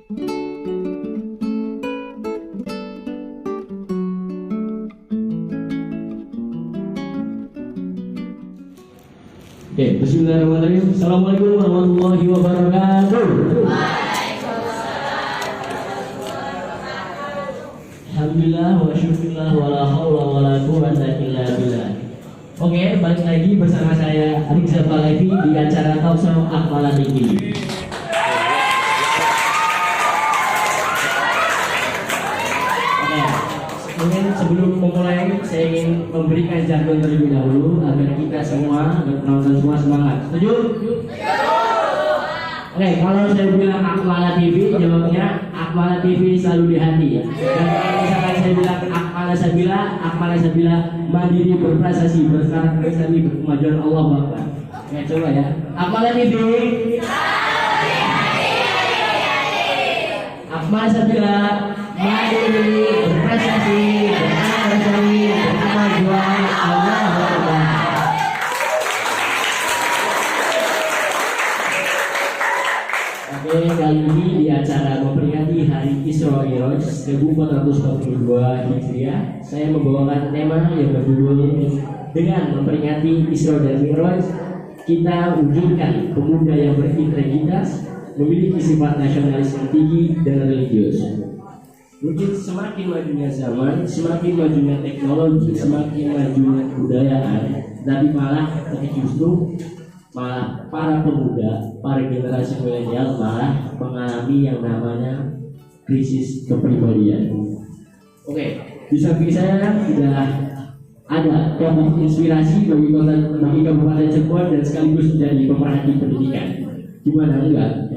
Oke, bismillahirrahmanirrahim. Assalamualaikum warahmatullahi wabarakatuh. Alhamdulillah wa syukurillah wa la haula wa la quwwata illa billah. Oke, balik lagi bersama saya Rizal Palevi di acara Talkshow Akmalan ini. Mungkin sebelum memulai saya ingin memberikan jargon terlebih dahulu agar kita semua dan penonton semua semangat. Setuju? Oke, kalau saya bilang Akmala TV, jawabnya Akmala TV selalu di hati ya. Dan kalau misalkan saya bilang Akmala Sabila mandiri berprestasi bersemangat prestasi berkemajuan Allah Bapa. Oke, coba ya. Akmala TV. Akmala Sabila mandiri berprestasi berkemajuan Allah Bapa. Oke, kali ini di acara memperingati Hari Isra Mi'raj 1442 Hijriah, saya membawakan tema yang berjudul dengan memperingati Isra dan Mi'raj, kita wujudkan pemuda yang berintegritas, memiliki sifat nasionalis yang tinggi dan religius. Mungkin semakin majunya zaman, semakin majunya teknologi, semakin majunya kebudayaan, tapi malah para pemuda, para generasi milenial malah mengalami yang namanya krisis kepribadian. Oke, di samping saya sudah ada tokoh inspirasi bagi Kabupaten Cirebon dan sekaligus menjadi pemerhati pendidikan. Gimana enggak?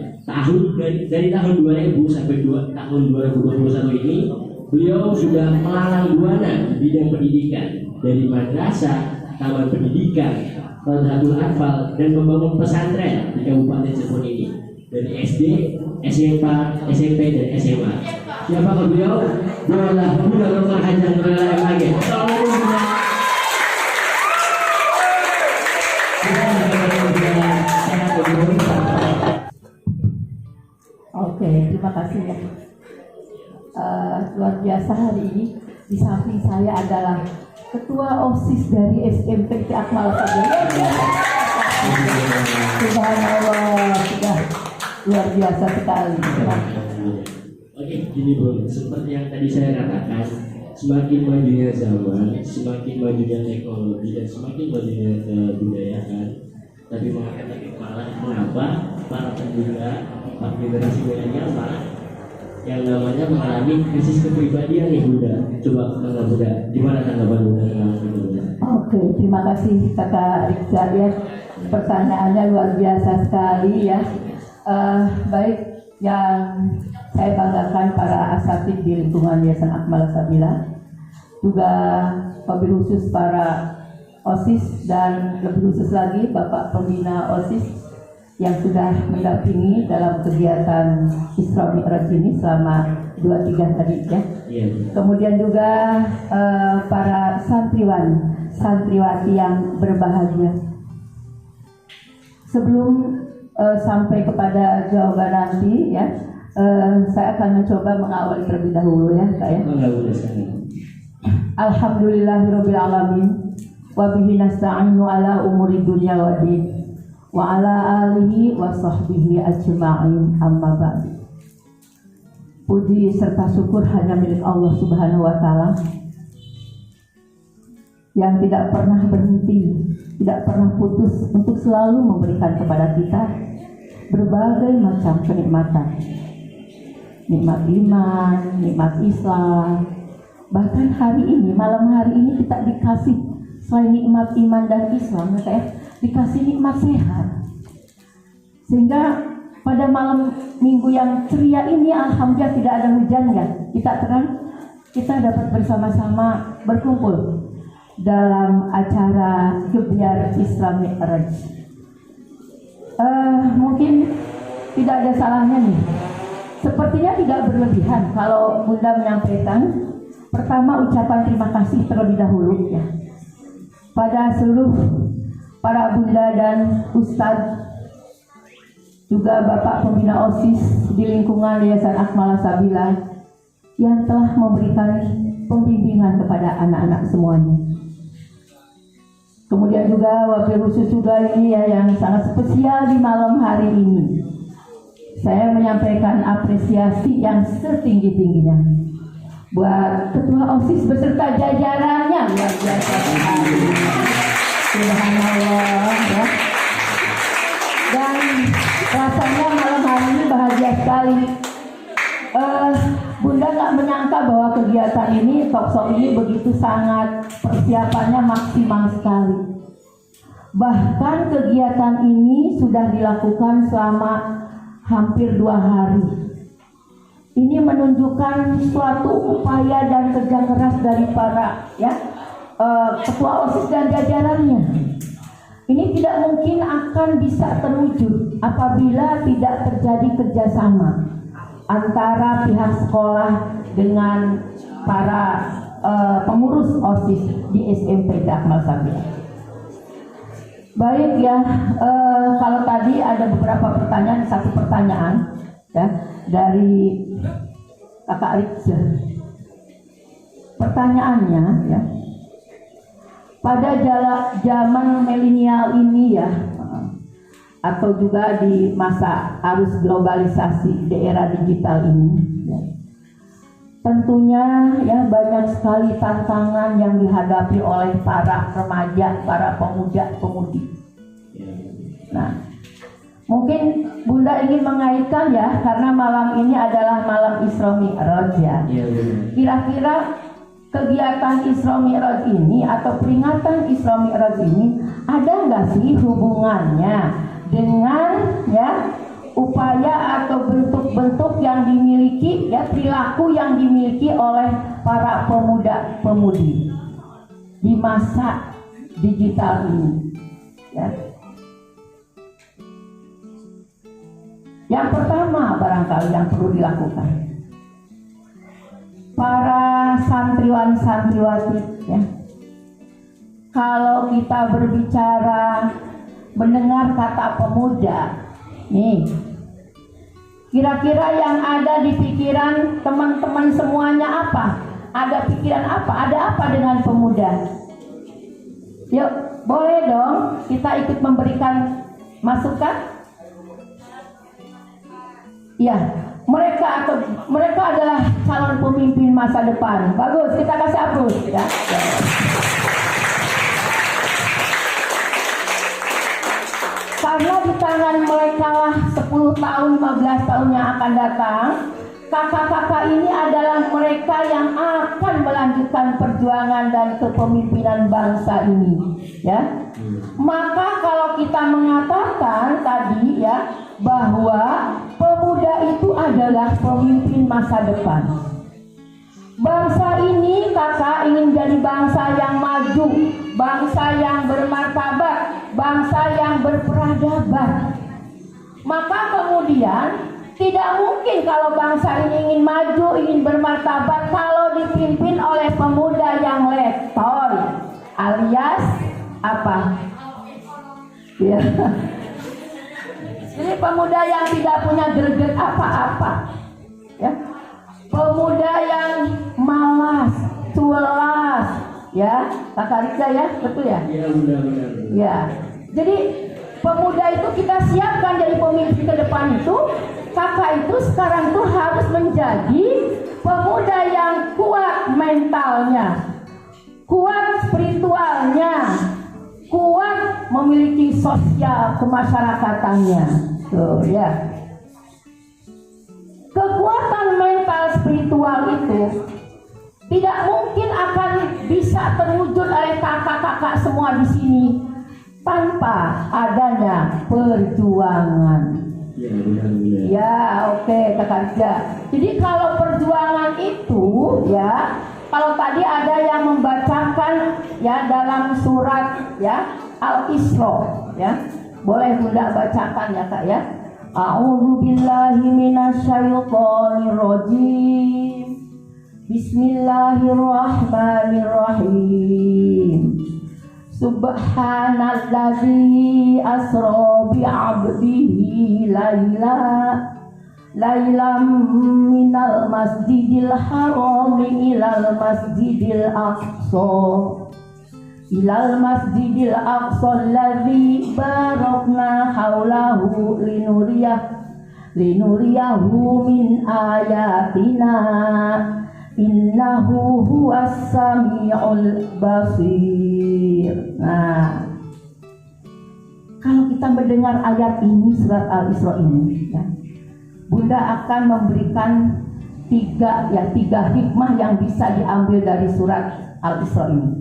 Dari tahun 2000 sampai tahun 2021 ini, beliau sudah melalang buana di bidang pendidikan, dari madrasah, taman pendidikan, Radhatul Atfal, dan membangun pesantren di Kabupaten Cirebon ini, dari SD, SMP, dan SMA. Siapa beliau? Beliaulah Bunda Dr. Hajar Nurul MAG. Oke, terima kasih ya. Luar biasa hari ini. Di samping saya adalah Ketua OSIS dari SMP Akmal Sabila. Subhanallah, sudah luar biasa sekali. Oke, gini bro, seperti yang tadi saya katakan, semakin majunya zaman, semakin majunya teknologi, dan semakin majunya kebudayaan, tapi malah mengapa para pemuda, para generasi milenial malah yang namanya mengalami krisis kepribadian nih Bunda. Coba tanggapan Bunda, gimana tanggapan Bunda tentang itu Bunda? Oke, terima kasih Kakak Rizal ya. Pertanyaannya luar biasa sekali ya. Baik, yang saya banggakan para asatid di lingkungan Yayasan Akmal Sabila, juga wabil khusus para OSIS, dan lebih khusus lagi Bapak Pembina OSIS yang sudah mendampingi dalam kegiatan Isra Mi'raj ini selama 2-3 hari ya. Kemudian juga para santriwati yang berbahagia. Sebelum sampai kepada jawaban nanti ya, saya akan mencoba mengawali terlebih dahulu ya Kak ya. Alhamdulillahirabbil alamin wa bihi nasta'inu ala umuri dunya waddin wa ala alihi wa sahbihi ajma'in, amma ba'du. Puji serta syukur hanya milik Allah Subhanahu wa Ta'ala yang tidak pernah berhenti, tidak pernah putus untuk selalu memberikan kepada kita berbagai macam kenikmatan, nikmat iman, nikmat Islam. Bahkan hari ini, malam hari ini kita dikasih selain nikmat iman dan Islam, dikasih nikmat sehat. Sehingga pada malam minggu yang ceria ini, alhamdulillah tidak ada hujannya. Kita dapat bersama-sama berkumpul dalam acara Gebyar Isra Mi'raj. Mungkin tidak ada salahnya nih. Sepertinya tidak berlebihan kalau Bunda menyampaikan pertama ucapan terima kasih terlebih dahulu ya pada seluruh para bunda dan ustadz, juga Bapak Pembina OSIS di lingkungan Yayasan Akmal Sabila yang telah memberikan pembimbingan kepada anak-anak semuanya. Kemudian juga wabil khusus juga ini ya yang sangat spesial di malam hari ini. Saya menyampaikan apresiasi yang setinggi-tingginya buat Ketua OSIS beserta jajarannya, luar biasa sekali. Subhanallah ya. Dan rasanya malam hari ini bahagia sekali. Bunda nggak menyangka bahwa kegiatan ini, talkshow ini begitu sangat persiapannya maksimal sekali. Bahkan kegiatan ini sudah dilakukan selama hampir 2 hari. Ini menunjukkan suatu upaya dan kerja keras dari para ketua OSIS dan jajarannya. Ini tidak mungkin akan bisa terwujud apabila tidak terjadi kerjasama antara pihak sekolah dengan para pengurus OSIS di SMP Akmal Sabila. Baik ya, kalau tadi ada beberapa pertanyaan, satu pertanyaan ya dari Kakak Ritza. Pertanyaannya ya, pada zaman milenial ini ya, atau juga di masa arus globalisasi di era digital ini ya, tentunya ya banyak sekali tantangan yang dihadapi oleh para remaja, para pemuda-pemudi. Nah, mungkin Bunda ingin mengaitkan ya, karena malam ini adalah malam Isra Mi'raj ya. Kira-kira kegiatan Isra Mi'raj ini atau peringatan Isra Mi'raj ini ada nggak sih hubungannya dengan ya upaya atau bentuk-bentuk yang dimiliki ya, perilaku yang dimiliki oleh para pemuda-pemudi di masa digital ini ya. Yang pertama barangkali yang perlu dilakukan, para santriwan-santriwati ya, kalau kita berbicara mendengar kata pemuda nih, kira-kira yang ada di pikiran teman-teman semuanya apa? Ada pikiran apa? Ada apa dengan pemuda? Yuk, boleh dong kita ikut memberikan masukan? Ya, mereka adalah calon pemimpin masa depan. Bagus, kita kasih aplaus ya. Karena di tangan mereka lah 10 tahun, 15 tahun yang akan datang, kakak-kakak ini adalah mereka yang akan melanjutkan perjuangan dan kepemimpinan bangsa ini ya. Maka kalau kita mengatakan tadi ya bahwa pemuda itu adalah pemimpin masa depan, bangsa ini kakak ingin jadi bangsa yang maju, bangsa yang bermartabat, bangsa yang berperadaban. Maka kemudian tidak mungkin kalau bangsa ini ingin maju, ingin bermartabat kalau dipimpin oleh pemuda yang letoy, alias apa? Ya. Jadi pemuda yang tidak punya greget apa-apa, ya. Pemuda yang malas, culas, ya, Kakak Rika ya, betul ya? Iya, benar-benar. Ya, jadi pemuda itu kita siapkan jadi pemimpin ke depan itu. Kakak itu sekarang tuh harus menjadi pemuda yang kuat mentalnya, kuat spiritualnya, kuat memiliki sosial kemasyarakatannya. Tuh ya. Kekuatan mental spiritual itu tidak mungkin akan bisa terwujud oleh kakak-kakak semua di sini tanpa adanya perjuangan. Ya, benar-benar. Ya, oke, Kakak Rizka. Jadi kalau perjuangan itu ya, kalau tadi ada yang membacakan ya dalam surat ya Al-Isra ya. Boleh Bunda bacakan ya Kak ya. A'udzu billahi minasyaitonir rajim. Bismillahirrahmanirrahim. Subhanallazi asra bi'abdihi lailam minal masjidil harami ilal masjidil aqsa ilal masjidil aqsa alladzi barakna haulahu linuriyahu min ayatina innahu huwas samiul basir. Nah, kalau kita mendengar ayat ini, surat Al-Isra ini, ya, Bunda akan memberikan tiga hikmah yang bisa diambil dari surat Al-Isra ini.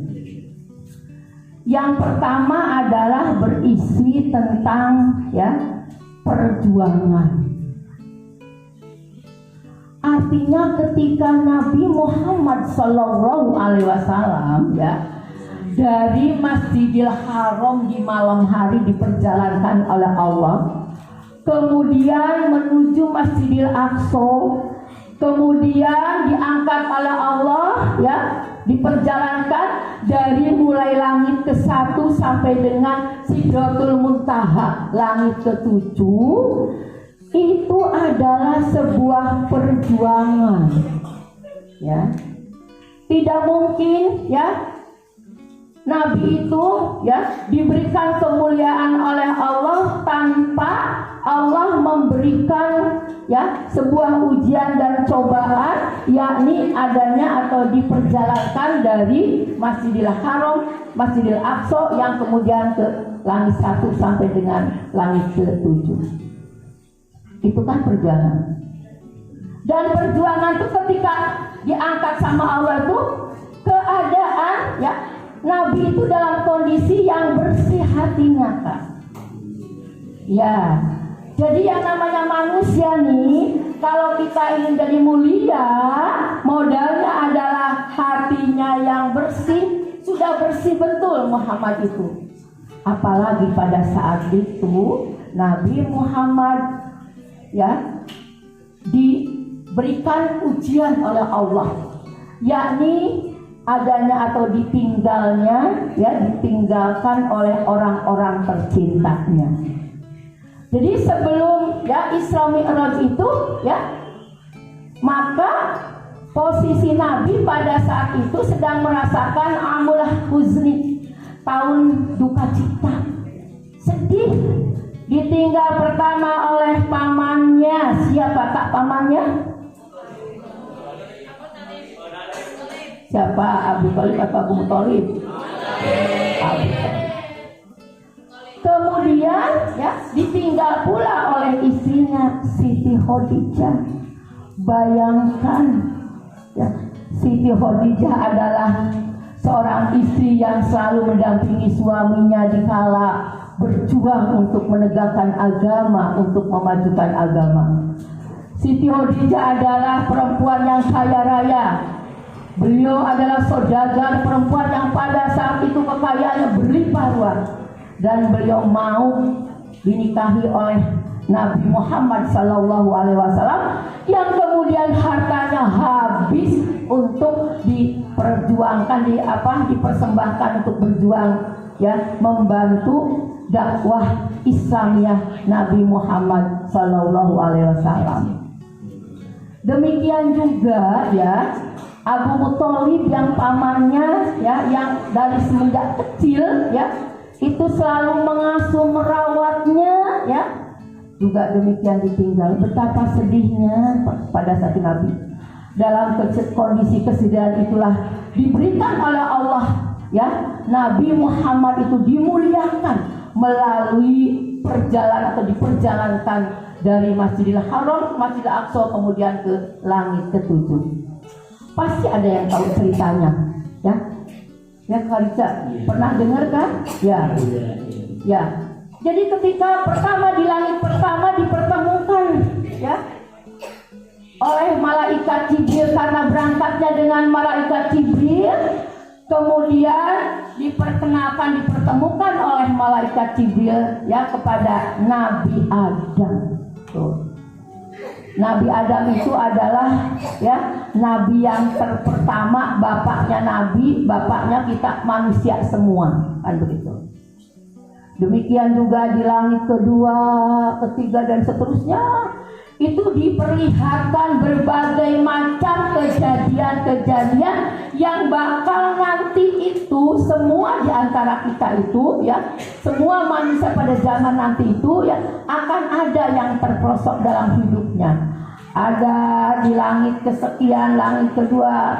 Yang pertama adalah berisi tentang perjuangan. Artinya ketika Nabi Muhammad SAW dari Masjidil Haram di malam hari diperjalankan oleh Allah, kemudian menuju Masjidil Aqsa, kemudian diangkat oleh Allah, diperjalankan dari mulai langit ke-1 sampai dengan Sidratul Muntaha, langit ke-7. Itu adalah sebuah perjuangan, tidak mungkin Nabi itu diberikan kemuliaan oleh Allah tanpa Allah memberikan sebuah ujian dan cobaan, yakni adanya atau diperjalankan dari Masjidil Haram, Masjidil Aqsa yang kemudian ke langit 1 sampai dengan langit ke-7. Itu kan perjuangan. Dan perjuangan itu ketika diangkat sama Allah itu keadaan Nabi itu dalam kondisi yang bersih hatinya, Kak. Jadi yang namanya manusia nih, kalau kita ingin jadi mulia, modalnya adalah hatinya yang bersih. Sudah bersih betul Muhammad itu. Apalagi pada saat itu Nabi Muhammad diberikan ujian oleh Allah, yakni adanya atau ditinggalkan oleh orang-orang tercintanya. Jadi sebelum Isra Mi'raj itu maka posisi Nabi pada saat itu sedang merasakan amul huzni, tahun duka cita, sedih. Ditinggal pertama oleh pamannya. Siapa Kak pamannya? Siapa? Abu Thalib atau Abu Muthalib? Abu Thalib. Kemudian ditinggal pula oleh istrinya Siti Khadijah. Bayangkan Siti Khadijah adalah seorang istri yang selalu mendampingi suaminya dikala berjuang untuk menegakkan agama, untuk memajukan agama. Siti Khadijah adalah perempuan yang kaya raya. Beliau adalah saudagar, perempuan yang pada saat itu kekayaannya berlimpah ruah, dan beliau mau dinikahi oleh Nabi Muhammad SAW yang kemudian hartanya habis untuk diperjuangkan, dipersembahkan untuk berjuang membantu dakwah Islamiyah Nabi Muhammad SAW. Demikian juga Abu Muthalib yang pamannya yang dari semenjak kecil itu selalu mengasuh merawatnya juga demikian ditinggal. Betapa sedihnya pada saat Nabi. Dalam kondisi kesedihan itulah diberikan oleh Allah Nabi Muhammad itu dimuliakan melalui perjalanan atau diperjalankan dari Masjidil Haram, Masjidil Aqsa, kemudian ke langit ke-7. Pasti ada yang tahu ceritanya, Kak, pernah dengar kan? Jadi ketika pertama di langit pertama dipertemukan oleh malaikat Jibril, karena berangkatnya dengan malaikat Jibril, kemudian dipertemukan oleh malaikat Jibril kepada Nabi Adam. Nabi Adam itu adalah Nabi yang pertama, bapaknya Nabi, bapaknya kita manusia semua, kan begitu. Demikian juga di langit kedua, ketiga dan seterusnya itu diperlihatkan berbagai macam kejadian-kejadian yang bakal nanti itu semua di antara kita itu ya, semua manusia pada zaman nanti itu ya akan ada yang terprosok dalam hidupnya. Ada di langit kesekian, langit kedua,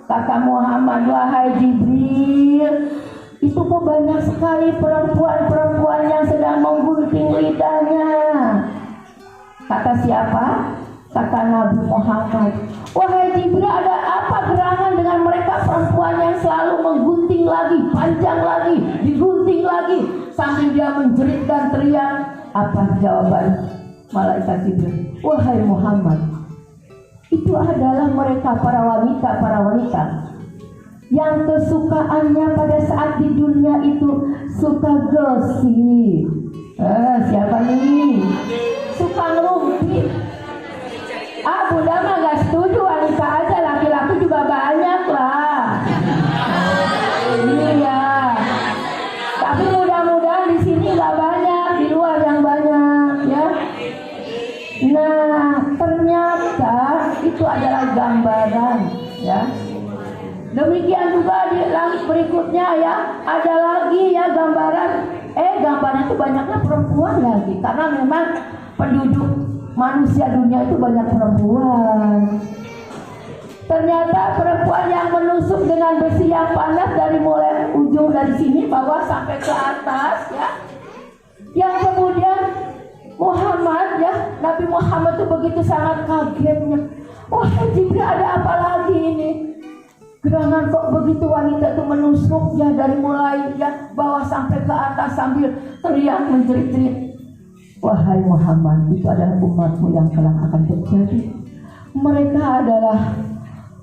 kata Muhammad, wahai Jibril, itu kok banyak sekali perempuan-perempuan yang sedang menggunting lidahnya. Kata siapa? Kata Nabi Muhammad, wahai Jibril, ada apa gerangan dengan mereka perempuan yang selalu menggunting lagi, panjang lagi, digunting lagi, sambil dia menjerit dan teriak? Apa jawaban malaikat Jibril? Wahai Muhammad, itu adalah mereka para wanita yang kesukaannya pada saat di dunia itu suka gosip. Siapa nih? Suka ngerumpi. Bunda mah gak setuju, wanita aja, laki-laki juga banyak lah. Iya. Tapi mudah-mudahan di sini gak banyak, di luar yang banyak ya. Nah, ternyata itu adalah gambaran ya. Demikian juga di langit berikutnya ya, ada lagi ya gambaran. Gambaran itu banyaknya perempuan lagi, karena memang penduduk manusia dunia itu banyak perempuan. Ternyata perempuan yang menusuk dengan besi yang panas dari mulai ujung dari sini bawah sampai ke atas ya. Yang kemudian Muhammad ya, Nabi Muhammad itu begitu sangat kagetnya. Wah, Jibril, ada apa lagi ini? Gerangan kok begitu wanita itu menusuk ya dari mulai ya bawah sampai ke atas sambil teriak menjerit-jerit. Wahai Muhammad, itu adalah umatmu yang kelak akan terjadi. Mereka adalah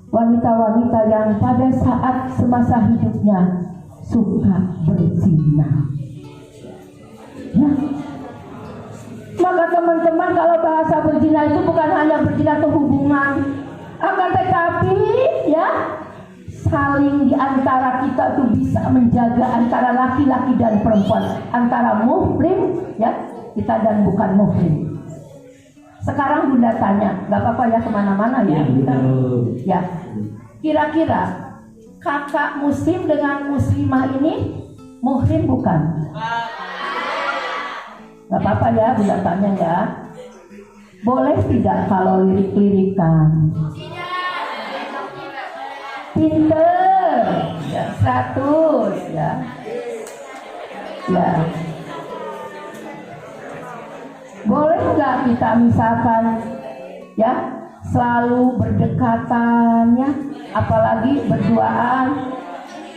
wanita-wanita yang pada saat semasa hidupnya suka berzina. Nah, maka teman-teman, kalau bahasa berzina itu bukan hanya berzina atau hubungan, akan tetapi ya saling di antara kita itu bisa menjaga antara laki-laki dan perempuan, antara muhrim ya kita dan bukan muhrim. Sekarang Bunda tanya, nggak apa-apa ya kemana-mana ya. Ya, kira-kira kakak muslim dengan muslimah ini muhrim bukan? Nggak apa-apa ya Bunda tanya ya. Boleh tidak kalau lirik-lirikan? Pinter ya, 100 ya. Ya. Boleh nggak kita misalkan ya selalu berdekatan ya, apalagi berduaan?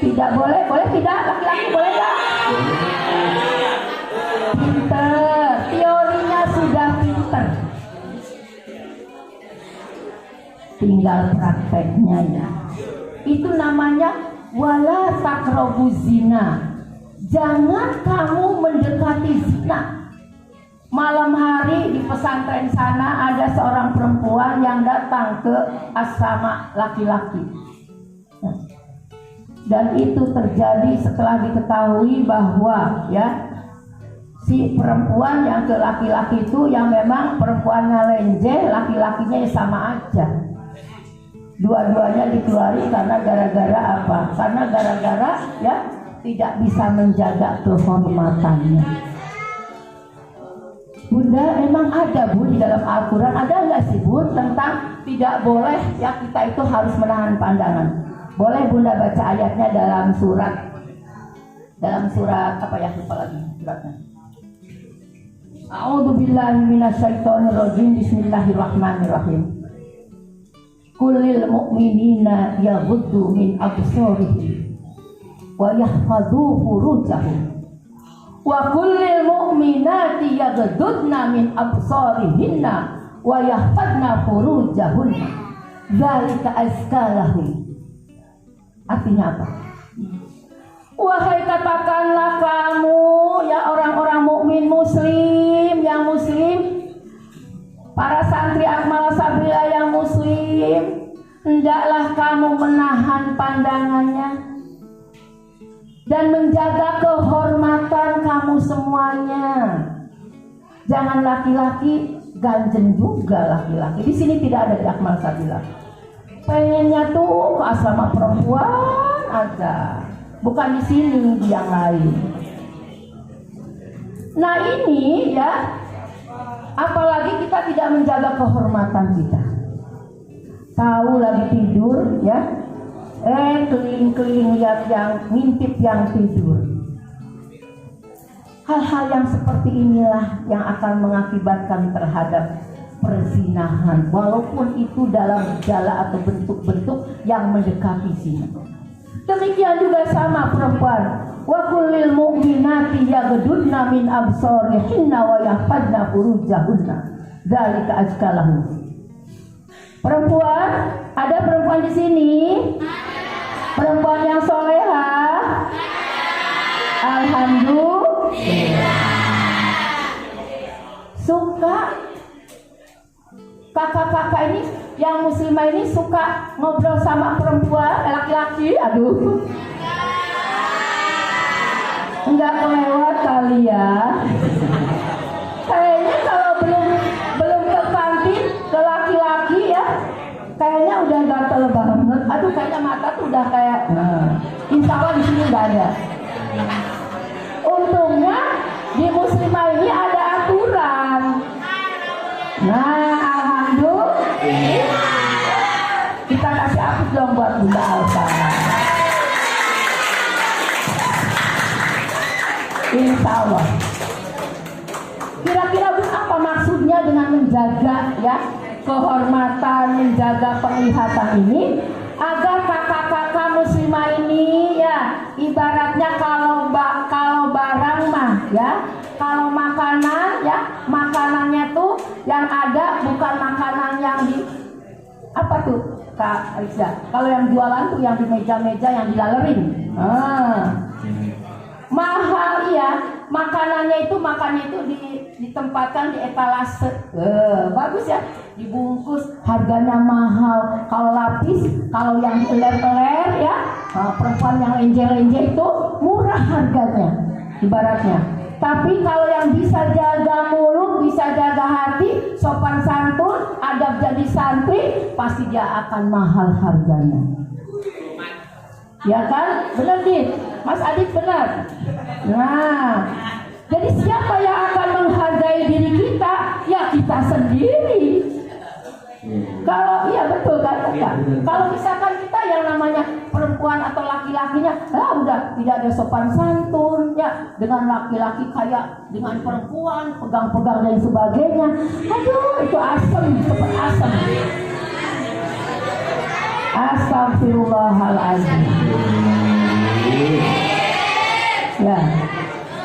Tidak boleh, boleh tidak? Laki-laki boleh nggak? Pinter, teorinya sudah pinter, tinggal prakteknya ya. Itu namanya wala taqrabu zina. Jangan kamu mendekati zina. Malam hari di pesantren sana ada seorang perempuan yang datang ke asrama laki-laki. Dan itu terjadi setelah diketahui bahwa ya si perempuan yang ke laki-laki itu yang memang perempuannya lenje, laki-lakinya sama aja. Dua-duanya dikeluari karena gara-gara apa? Karena gara-gara ya tidak bisa menjaga kehormatannya. Bunda, emang ada Bu di dalam Al-Quran, ada nggak sih Bu tentang tidak boleh ya kita itu harus menahan pandangan? Boleh Bunda baca ayatnya dalam surat apa ya, lupa lagi suratnya. A'udzubillahi minasyaitonirrajim. Bismillahirrahmanirrahim. Kullil mu'minina yaghuddu min absarihim wa yahfadhu furujahum wa kullil mu'minati yaghdudna min absarihinna wa yahfadna furujahunna dzalika azkalahum. Artinya apa? Wahai katakanlah kamu ya orang-orang mukmin muslim yang muslim, para santri Akmal Sabila yang muslim, hendaklah kamu menahan pandangannya dan menjaga kehormatan kamu semuanya. Jangan laki-laki ganjen juga laki-laki. Di sini tidak ada di Akmal Sabila. Pengennya tuh ke asrama perempuan aja, bukan di sini, di yang lain. Nah ini ya, apalagi kita tidak menjaga kehormatan kita. Tahu lagi tidur ya, keliling-keliling lihat yang ngintip yang tidur. Hal-hal yang seperti inilah yang akan mengakibatkan terhadap perzinahan, walaupun itu dalam gejala atau bentuk-bentuk yang mendekati zina. Demikian juga sama perempuan. Wa kullil mu'minati yaghdudna min absarihinna wa yahfazna furujahunna. Dzalika azkalahum. Perempuan, ada perempuan di sini? Perempuan yang solehah? Alhamdulillah. Suka kakak-kakak ini yang muslimah ini suka ngobrol sama perempuan, laki-laki, aduh. Enggak kelewat kali ya. Kayaknya kalau belum ke kantin ke laki-laki ya, kayaknya udah gatel banget. Aduh, kayaknya mata tuh udah kayak. Insya Allah di sini nggak ada. Untungnya di muslimah ini ada aturan. Nah, alhamdulillah. Kita kasih hapus dong buat Bunda Alfa. Insya Allah. Kira-kira apa maksudnya dengan menjaga ya kehormatan, menjaga penglihatan ini, agar kakak-kakak muslimah ini ya ibaratnya kalau barang mah ya, kalau makanan ya, makanannya tuh yang ada bukan makanan yang di apa tuh Kak Rizza, kalau yang jualan tuh yang di meja-meja yang dilalerin. Mahal ya, makanannya itu ditempatkan di etalase. Bagus ya, dibungkus, harganya mahal. Kalau lapis, kalau yang ler-ler ya, perempuan yang lenje-lenje itu murah harganya ibaratnya. Tapi kalau yang bisa jaga mulut, bisa jaga hati, sopan santun, adab jadi santri, pasti dia akan mahal harganya. Ya kan? Benar Dit? Mas Adit benar? Nah, jadi siapa yang akan menghargai diri kita? Ya kita sendiri. Kalau iya betul kan? Kalau misalkan kita yang namanya perempuan atau laki-lakinya, udah tidak ada sopan santun ya, dengan laki-laki kayak dengan perempuan pegang-pegang dan sebagainya. Aduh, itu asem, cepat asem. Astagfirullahaladzim. Ya,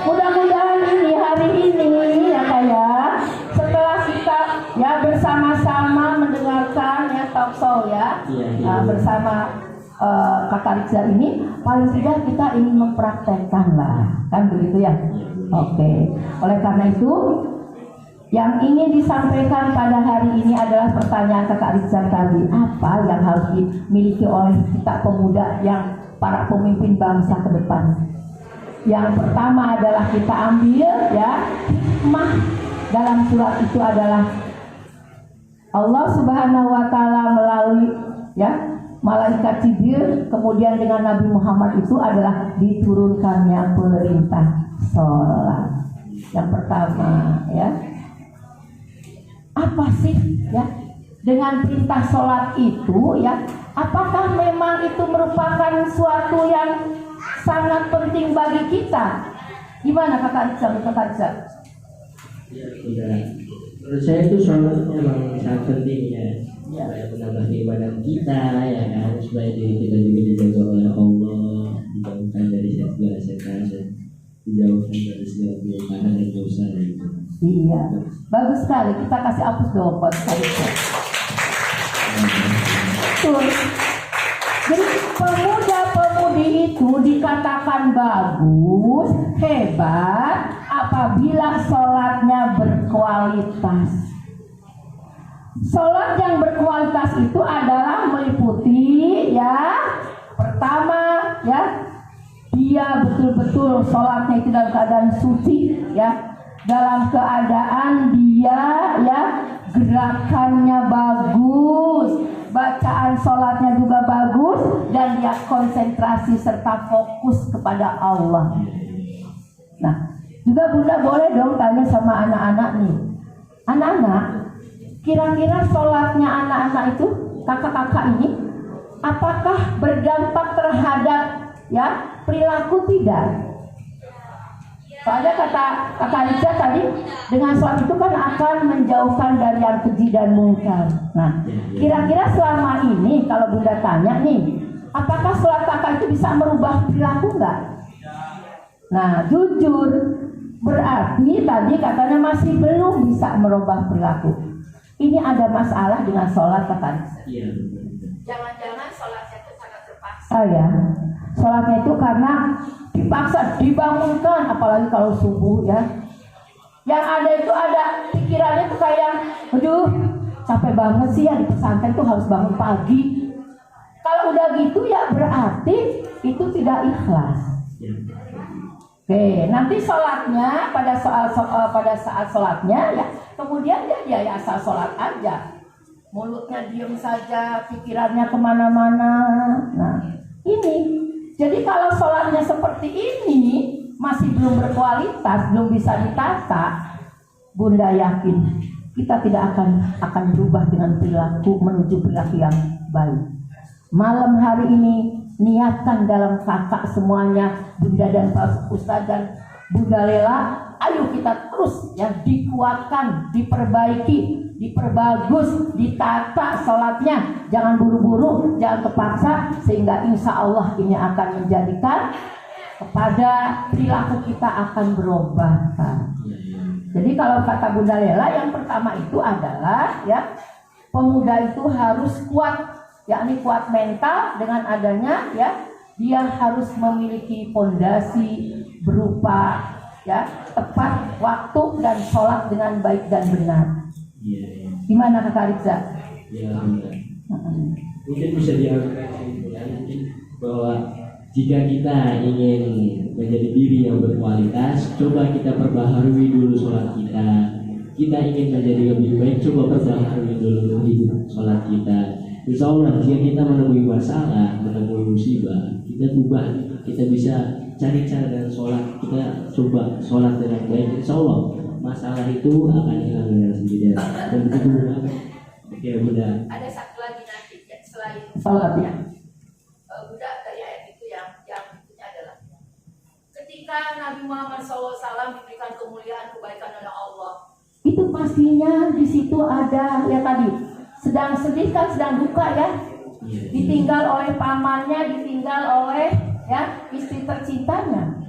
mudah-mudahan ini hari ini ya kayak setelah kita ya bersama-sama mendengarkan ya talk show ya, bersama Kakak Rizza ini, paling tidak kita ingin mempraktekkan lah, kan begitu ya? Oke. Oleh karena itu, yang ingin disampaikan pada hari ini adalah pertanyaan Kakak Rizza tadi, apa yang harus dimiliki oleh kita pemuda yang para pemimpin bangsa ke depan. Yang pertama adalah kita ambil ya hikmah dalam surat itu adalah Allah Subhanahu wa taala melalui ya malaikat Jibril, kemudian dengan Nabi Muhammad itu adalah diturunkannya perintah sholat. Yang pertama ya, apa sih ya dengan perintah sholat itu ya, apakah memang itu merupakan suatu yang sangat penting bagi kita? Gimana Kakak Rizza? Ya, menurut saya itu sholat memang sangat penting ya, supaya menambah ibadah kita ya kan, supaya diri kita juga dijaga oleh Allah, dijauhkan dari segala setan dan dijauhkan dari segala kelemahan dan dosa gitu. Iya, bagus sekali. Kita kasih hapus dong buat Rizza. Jadi pemuda-pemudi itu dikatakan bagus, hebat apabila sholatnya berkualitas. Sholat yang berkualitas itu adalah meliputi ya, pertama ya, dia betul-betul sholatnya itu dalam keadaan suci ya, dalam keadaan dia ya gerakannya bagus, bacaan sholatnya juga bagus, dan dia konsentrasi serta fokus kepada Allah. Nah, juga Bunda boleh dong tanya sama anak-anak nih. Anak-anak, kira-kira sholatnya anak-anak itu, kakak-kakak ini, apakah berdampak terhadap ya perilaku? Tidak. Soalnya kata Kakak Riza tadi, dengan sholat itu kan akan menjauhkan dari yang keji dan mungkar. Nah, kira-kira selama ini kalau Bunda tanya nih, apakah sholat kakak itu bisa merubah perilaku enggak? Nah, jujur, berarti tadi katanya masih belum bisa merubah perilaku. Ini ada masalah dengan sholat Kakak Riza. Jangan-jangan sholatnya itu sangat terpaksa ya. Sholatnya itu karena dipaksa, dibangunkan, apalagi kalau subuh ya. Yang ada itu ada pikirannya tuh kayak, aduh capek banget sih ya di pesantren tuh harus bangun pagi. Kalau udah gitu ya berarti itu tidak ikhlas. Oke, nanti sholatnya pada saat sholatnya ya, kemudian dia asal sholat aja, mulutnya diem saja, pikirannya kemana-mana. Nah ini. Jadi kalau sholatnya seperti ini masih belum berkualitas, belum bisa ditata, Bunda yakin kita tidak akan berubah dengan perilaku menuju perilaku yang baik. Malam hari ini niatkan dalam kakak semuanya, Bunda dan Pak Ustadz dan Bunda Lela, ayo kita terus ya dikuatkan, diperbaiki, diperbagus, ditata sholatnya, jangan buru-buru, jangan terpaksa, sehingga insya Allah ini akan menjadikan kepada perilaku kita akan berubah. Jadi kalau kata Bunda Lela, yang pertama itu adalah ya pemuda itu harus kuat, yakni kuat mental dengan adanya ya dia harus memiliki fondasi berupa ya tepat waktu dan sholat dengan baik dan benar. Gimana Kakak Riza? Ya, mungkin bisa diambil kesimpulan bahwa jika kita ingin menjadi diri yang berkualitas, coba kita perbaharui dulu sholat kita. Kita ingin menjadi lebih baik, coba perbaharui dulu hidup sholat kita. Insya Allah jika kita menemui masalah, menemui musibah, kita ubah, kita bisa cari cara dengan sholat, kita coba sholat dengan baik. Insya Allah masalah itu akan hilang dengan sendirinya. Dan begitu Bunda. Oke Bunda. Ada satu lagi nanti selain sholat ya. Bunda dari ayat itu yang berikutnya adalah ketika Nabi Muhammad SAW diberikan kemuliaan kebaikan oleh Allah, itu pastinya di situ ada ya tadi sedang sedih kan, sedang duka ya, ditinggal oleh pamannya, ditinggal oleh ya istri tercintanya.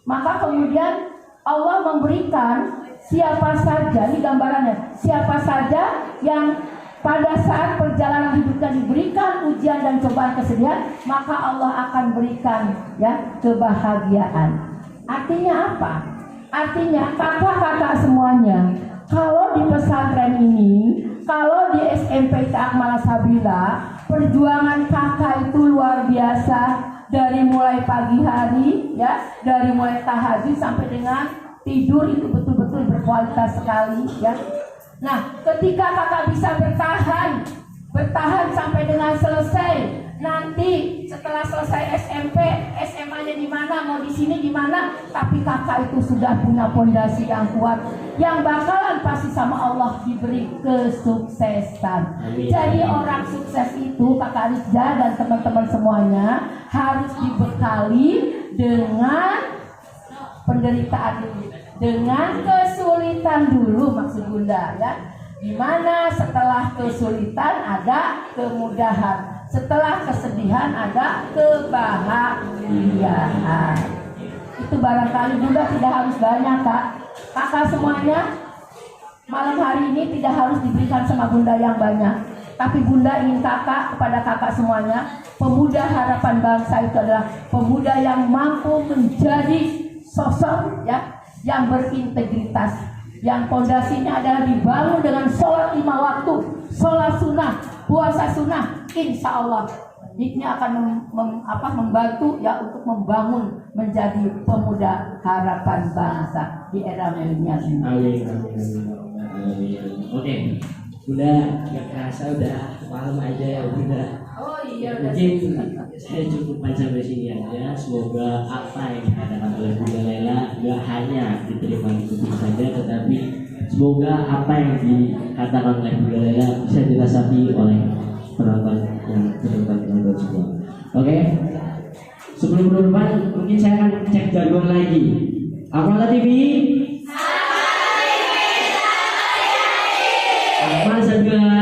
Maka kemudian Allah memberikan siapa saja, ini gambarannya, siapa saja yang pada saat perjalanan hidupnya diberikan ujian dan cobaan kesedihan, maka Allah akan berikan ya kebahagiaan. Artinya apa? Artinya kakak-kakak semuanya, kalau di pesantren ini, kalau di SMP Akmal Sabila, perjuangan kakak itu luar biasa. Dari mulai pagi hari ya, dari mulai tahajud sampai dengan tidur itu betul-betul berkualitas sekali ya. Nah, ketika kakak bisa bertahan sampai dengan selesai, nanti setelah selesai SMP, SMA-nya di mana, mau di sini di mana, tapi kakak itu sudah punya fondasi yang kuat, yang bakalan pasti sama Allah diberi kesuksesan. Jadi orang sukses itu Kakak Rizza dan teman-teman semuanya harus dibekali dengan penderitaan dulu, dengan kesulitan dulu maksud Bunda ya. Dimana setelah kesulitan ada kemudahan, setelah kesedihan ada kebahagiaan. Itu barangkali Bunda tidak harus banyak Kak. Kakak semuanya malam hari ini tidak harus diberikan sama Bunda yang banyak, tapi Bunda ingin kakak kepada kakak semuanya, pemuda harapan bangsa itu adalah pemuda yang mampu menjadi sosok ya yang berintegritas, yang fondasinya adalah dibangun dengan sholat 5 waktu, sholat sunnah, puasa sunnah. Insya Allah ini akan membantu ya untuk membangun menjadi pemuda harapan bangsa di era milenial ini. Amin. Oke. Udah nggak kerasa, udah malam aja ya udah. Oh iya, udah. Mungkin saya cukupkan sampai sini aja. Semoga apa yang dikatakan oleh Bunda Lela gak hanya diterima di kuping saja, tetapi semoga apa yang dikatakan oleh Bunda Lela bisa dirasapi oleh penonton semua. Oke. Sebelum penutupan, mungkin saya akan cek jargon lagi. Apa TV? Apa Sabila?